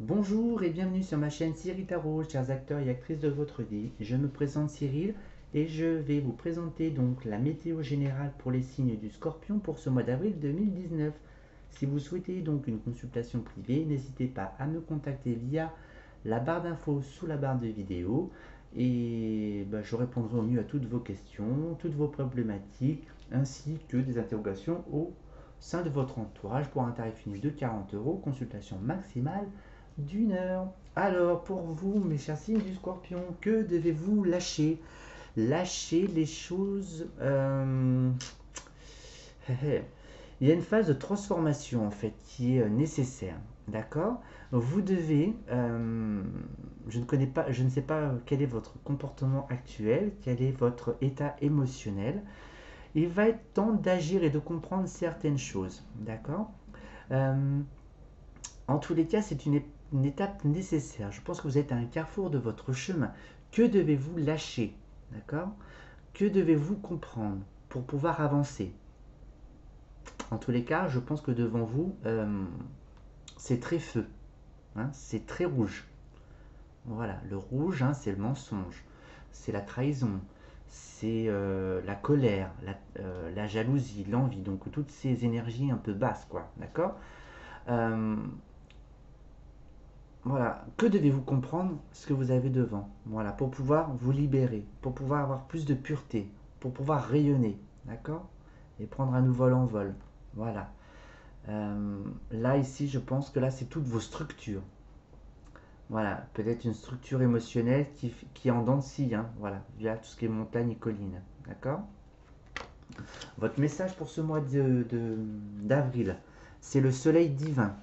Bonjour et bienvenue sur ma chaîne Cyril Tarot, chers acteurs et actrices de votre vie. Je me présente Cyril et je vais vous présenter donc la météo générale pour les signes du Scorpion pour ce mois d'avril 2019. Si vous souhaitez donc une consultation privée, n'hésitez pas à me contacter via la barre d'infos sous la barre de vidéo et je répondrai au mieux à toutes vos questions, toutes vos problématiques ainsi que des interrogations au sein de votre entourage pour un tarif unique de 40 euros, consultation maximale d'1 heure. Alors, pour vous, mes chers signes du Scorpion, que devez-vous lâcher? Lâcher les choses. Il y a une phase de transformation en fait qui est nécessaire. D'accord. Vous devez. Je ne sais pas quel est votre comportement actuel, quel est votre état émotionnel. Il va être temps d'agir et de comprendre certaines choses. D'accord. Euh, En tous les cas, c'est une étape nécessaire. Je pense que vous êtes à un carrefour de votre chemin. Que devez-vous lâcher? D'accord. Que devez-vous comprendre pour pouvoir avancer? En tous les cas, je pense que devant vous, c'est très feu. Hein, c'est très rouge. Voilà, le rouge, hein, c'est le mensonge. C'est la trahison. C'est la colère, la jalousie, l'envie. Donc toutes ces énergies un peu basses, quoi. D'accord. Euh, Voilà, que devez-vous comprendre ce que vous avez devant? Voilà, pour pouvoir vous libérer, pour pouvoir avoir plus de pureté, pour pouvoir rayonner, d'accord? Et prendre un nouveau envol. Voilà. Là, ici, je pense que là, c'est toutes vos structures. Voilà, peut-être une structure émotionnelle qui est en dents de scie, hein, voilà, via tout ce qui est montagne et colline, d'accord? Votre message pour ce mois d'avril, c'est le soleil divin.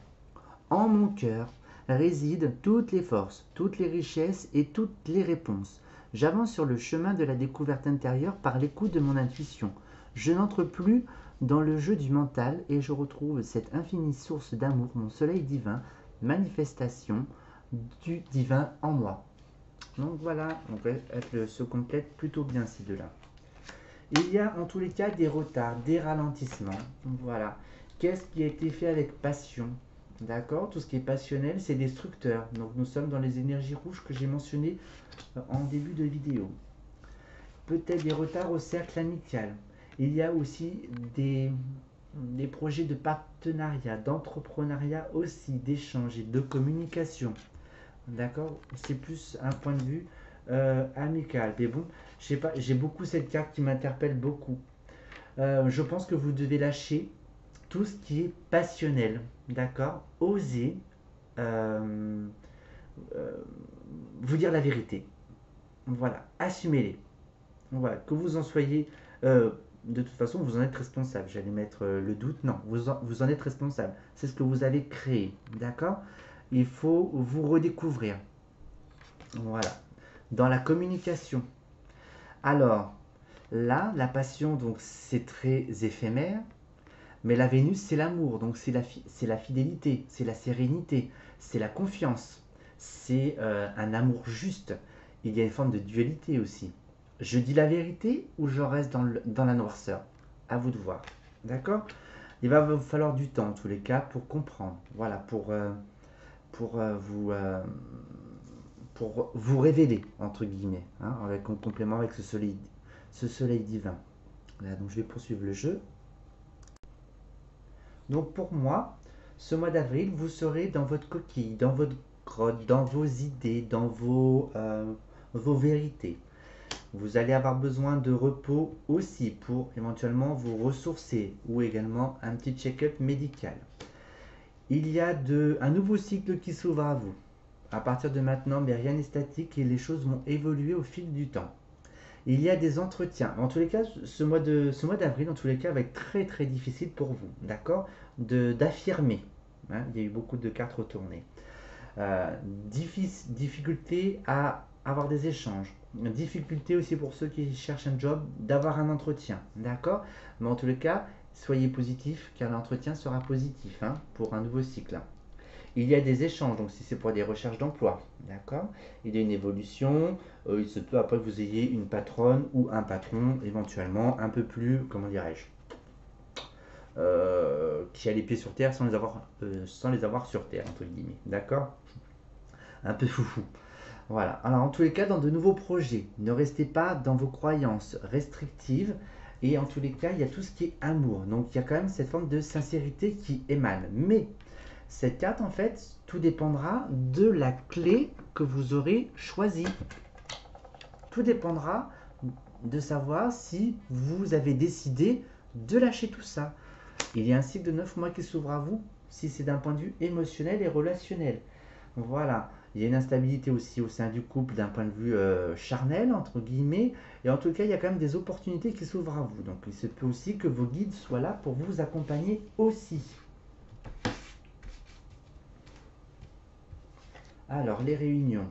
En mon cœur résident toutes les forces, toutes les richesses et toutes les réponses. J'avance sur le chemin de la découverte intérieure par l'écoute de mon intuition. Je n'entre plus dans le jeu du mental et je retrouve cette infinie source d'amour, mon soleil divin, manifestation du divin en moi. Donc voilà, donc elle se complète plutôt bien ces deux-là. Il y a en tous les cas des retards, des ralentissements. Voilà. Qu'est-ce qui a été fait avec passion? D'accord. Tout ce qui est passionnel, c'est destructeur. Donc nous sommes dans les énergies rouges que j'ai mentionnées en début de vidéo. Peut-être des retards au cercle amical. Il y a aussi des projets de partenariat, d'entrepreneuriat aussi, d'échange et de communication. D'accord. C'est plus un point de vue amical. Mais bon, je sais pas, j'ai beaucoup cette carte qui m'interpelle beaucoup. Je pense que vous devez lâcher tout ce qui est passionnel, d'accord. Osez euh, euh, vous dire la vérité. Voilà, assumez-les. Voilà, que vous en soyez. De toute façon, vous en êtes responsable. J'allais mettre le doute. Non, vous en êtes responsable. C'est ce que vous avez créé, d'accord. Il faut vous redécouvrir. Voilà. Dans la communication. Alors, là, la passion, donc, c'est très éphémère. Mais la Vénus, c'est l'amour, donc c'est la fidélité, c'est la sérénité, c'est la confiance, c'est un amour juste. Il y a une forme de dualité aussi. Je dis la vérité ou je reste dans la noirceur? À vous de voir. D'accord. Il va vous falloir du temps en tous les cas pour comprendre. Voilà, pour, euh, vous, euh, pour vous révéler, entre guillemets, hein, en complément avec ce soleil divin. Voilà, donc je vais poursuivre le jeu. Donc pour moi, ce mois d'avril, vous serez dans votre coquille, dans votre grotte, dans vos idées, dans vos vérités. Vous allez avoir besoin de repos aussi pour éventuellement vous ressourcer ou également un petit check-up médical. Il y a un nouveau cycle qui s'ouvre à vous. À partir de maintenant, mais rien n'est statique et les choses vont évoluer au fil du temps. Il y a des entretiens. En tous les cas, ce mois d'avril, en tous les cas, va être très très difficile pour vous, d'accord, d'affirmer. Hein, il y a eu beaucoup de cartes retournées. Difficulté à avoir des échanges. Difficulté aussi pour ceux qui cherchent un job d'avoir un entretien, d'accord. Mais en tous les cas, soyez positif car l'entretien sera positif, hein, pour un nouveau cycle. Il y a des échanges, donc si c'est pour des recherches d'emploi, d'accord. Il y a une évolution, il se peut après que vous ayez une patronne ou un patron éventuellement un peu plus, comment dirais-je, qui a les pieds sur terre sans les avoir sur terre, entre guillemets. D'accord? Un peu foufou. Voilà. Alors, en tous les cas, dans de nouveaux projets, ne restez pas dans vos croyances restrictives. Et en tous les cas, il y a tout ce qui est amour. Donc, il y a quand même cette forme de sincérité qui émane. Mais cette carte, en fait, tout dépendra de la clé que vous aurez choisie. Tout dépendra de savoir si vous avez décidé de lâcher tout ça. Il y a un cycle de 9 mois qui s'ouvre à vous, si c'est d'un point de vue émotionnel et relationnel. Voilà. Il y a une instabilité aussi au sein du couple d'un point de vue charnel, entre guillemets. Et en tout cas, il y a quand même des opportunités qui s'ouvrent à vous. Donc il se peut aussi que vos guides soient là pour vous accompagner aussi. Alors, les réunions.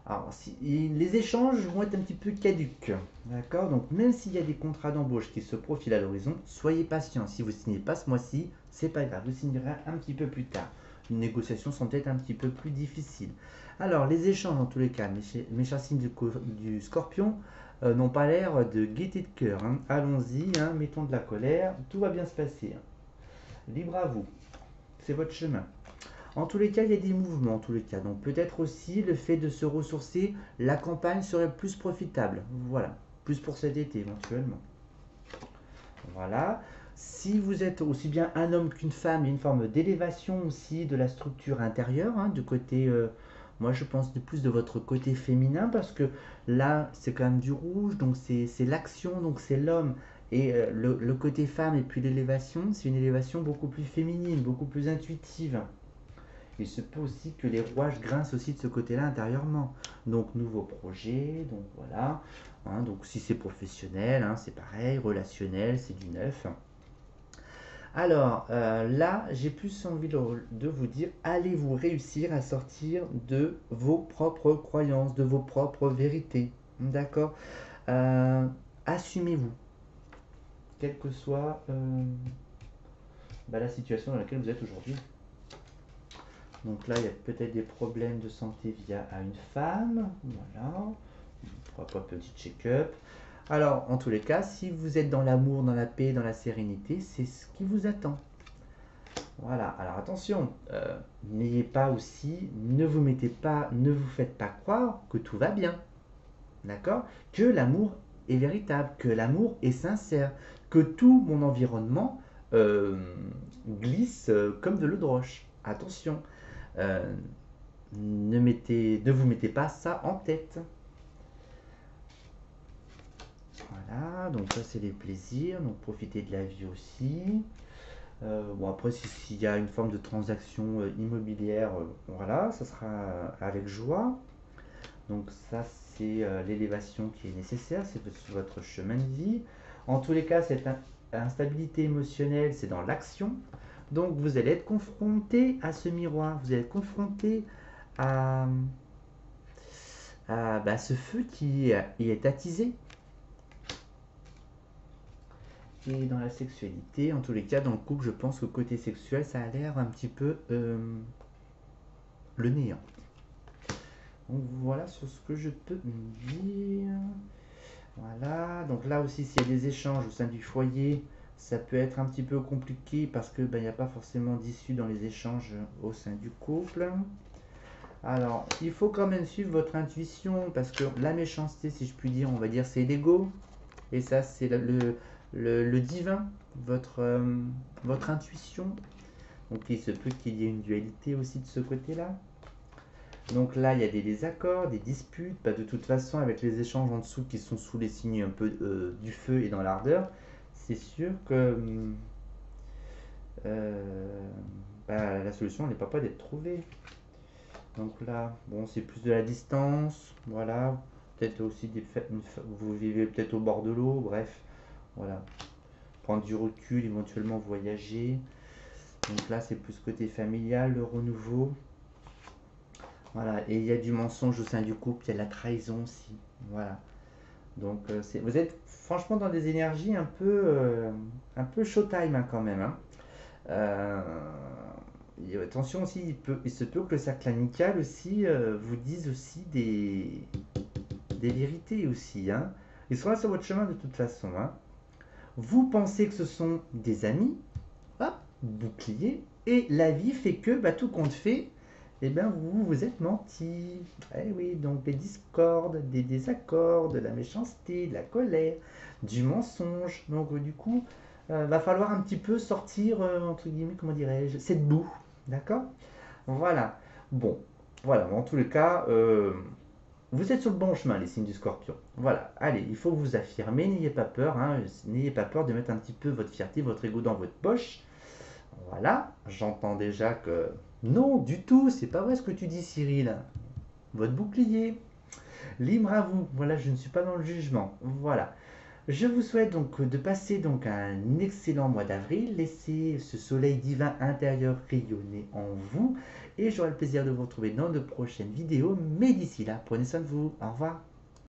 Alors, les échanges vont être un petit peu caducs. D'accord? Donc, même s'il y a des contrats d'embauche qui se profilent à l'horizon, soyez patient. Si vous ne signez pas ce mois-ci, c'est pas grave. Vous signerez un petit peu plus tard. Les négociations sont peut-être un petit peu plus difficiles. Alors, les échanges, en tous les cas, mes chers signes du scorpion, n'ont pas l'air de gaieté de cœur. Hein. Allons-y, hein, mettons de la colère. Tout va bien se passer. Libre à vous. C'est votre chemin. En tous les cas, il y a des mouvements en tous les cas. Donc peut-être aussi le fait de se ressourcer, la campagne serait plus profitable. Voilà. Plus pour cet été éventuellement. Voilà. Si vous êtes aussi bien un homme qu'une femme, il y a une forme d'élévation aussi de la structure intérieure, hein, du côté, moi je pense plus de votre côté féminin, parce que là c'est quand même du rouge, donc c'est l'action, donc c'est l'homme. Et le côté femme et puis l'élévation, c'est une élévation beaucoup plus féminine, beaucoup plus intuitive. Il se peut aussi que les rouages grincent aussi de ce côté-là intérieurement. Donc, nouveau projet, donc voilà. Hein, donc, si c'est professionnel, hein, c'est pareil. Relationnel, c'est du neuf. Alors, là, j'ai plus envie de vous dire, allez-vous réussir à sortir de vos propres croyances, de vos propres vérités. D'accord? Euh, Assumez-vous, quelle que soit la situation dans laquelle vous êtes aujourd'hui. Donc là, il y a peut-être des problèmes de santé via à une femme. Voilà. Pourquoi pas petit check-up. Alors, en tous les cas, si vous êtes dans l'amour, dans la paix, dans la sérénité, c'est ce qui vous attend. Voilà. Alors attention, n'ayez pas aussi, ne vous faites pas croire que tout va bien. D'accord? Que l'amour est véritable, que l'amour est sincère, que tout mon environnement glisse comme de l'eau de roche. Attention. Euh, ne vous mettez pas ça en tête. Voilà, donc ça c'est les plaisirs, donc profitez de la vie aussi. Bon après s'il y a une forme de transaction immobilière, voilà, ça sera avec joie. Donc ça c'est l'élévation qui est nécessaire, c'est votre chemin de vie. En tous les cas, cette instabilité émotionnelle, c'est dans l'action. Donc vous allez être confronté à ce miroir, vous allez être confronté à, ce feu qui est attisé. Et dans la sexualité, en tous les cas, dans le couple, je pense que côté sexuel, ça a l'air un petit peu le néant. Donc voilà sur ce que je peux dire. Voilà, donc là aussi, s'il y a des échanges au sein du foyer, ça peut être un petit peu compliqué parce que il n'y a pas forcément d'issue dans les échanges au sein du couple. Alors, il faut quand même suivre votre intuition parce que la méchanceté, si je puis dire, on va dire, c'est l'ego. Et ça, c'est le divin, votre intuition. Donc, il se peut qu'il y ait une dualité aussi de ce côté-là. Donc là, il y a des désaccords, des disputes. De toute façon, avec les échanges en dessous qui sont sous les signes un peu du feu et dans l'ardeur, c'est sûr que la solution n'est pas près d'être trouvée. Donc là, bon, c'est plus de la distance, voilà. Peut-être aussi vous vivez peut-être au bord de l'eau, bref, voilà. Prendre du recul, éventuellement voyager. Donc là, c'est plus côté familial, le renouveau. Voilà, et il y a du mensonge au sein du couple, il y a de la trahison aussi. Voilà. Donc vous êtes franchement dans des énergies un peu showtime hein, quand même. Hein. Euh, Attention aussi, il se peut que le cercle amical aussi vous dise aussi des vérités aussi. Hein. Ils sont là sur votre chemin de toute façon. Hein. Vous pensez que ce sont des amis, bouclier. Et la vie fait que, bah, tout compte fait, eh bien, vous vous êtes menti. Eh oui, donc des discordes, des désaccords, de la méchanceté, de la colère, du mensonge. Donc, du coup, va falloir un petit peu sortir, entre guillemets, comment dirais-je, cette boue. D'accord? Voilà. Bon, voilà, en tous les cas, vous êtes sur le bon chemin, les signes du scorpion. Voilà, allez, il faut vous affirmer, n'ayez pas peur, hein, n'ayez pas peur de mettre un petit peu votre fierté, votre ego dans votre poche. Voilà, j'entends déjà que non, du tout, c'est pas vrai ce que tu dis, Cyril. Votre bouclier, libre à vous. Voilà, je ne suis pas dans le jugement. Voilà. Je vous souhaite donc de passer donc un excellent mois d'avril, laissez ce soleil divin intérieur rayonner en vous et j'aurai le plaisir de vous retrouver dans de prochaines vidéos. Mais d'ici là, prenez soin de vous. Au revoir.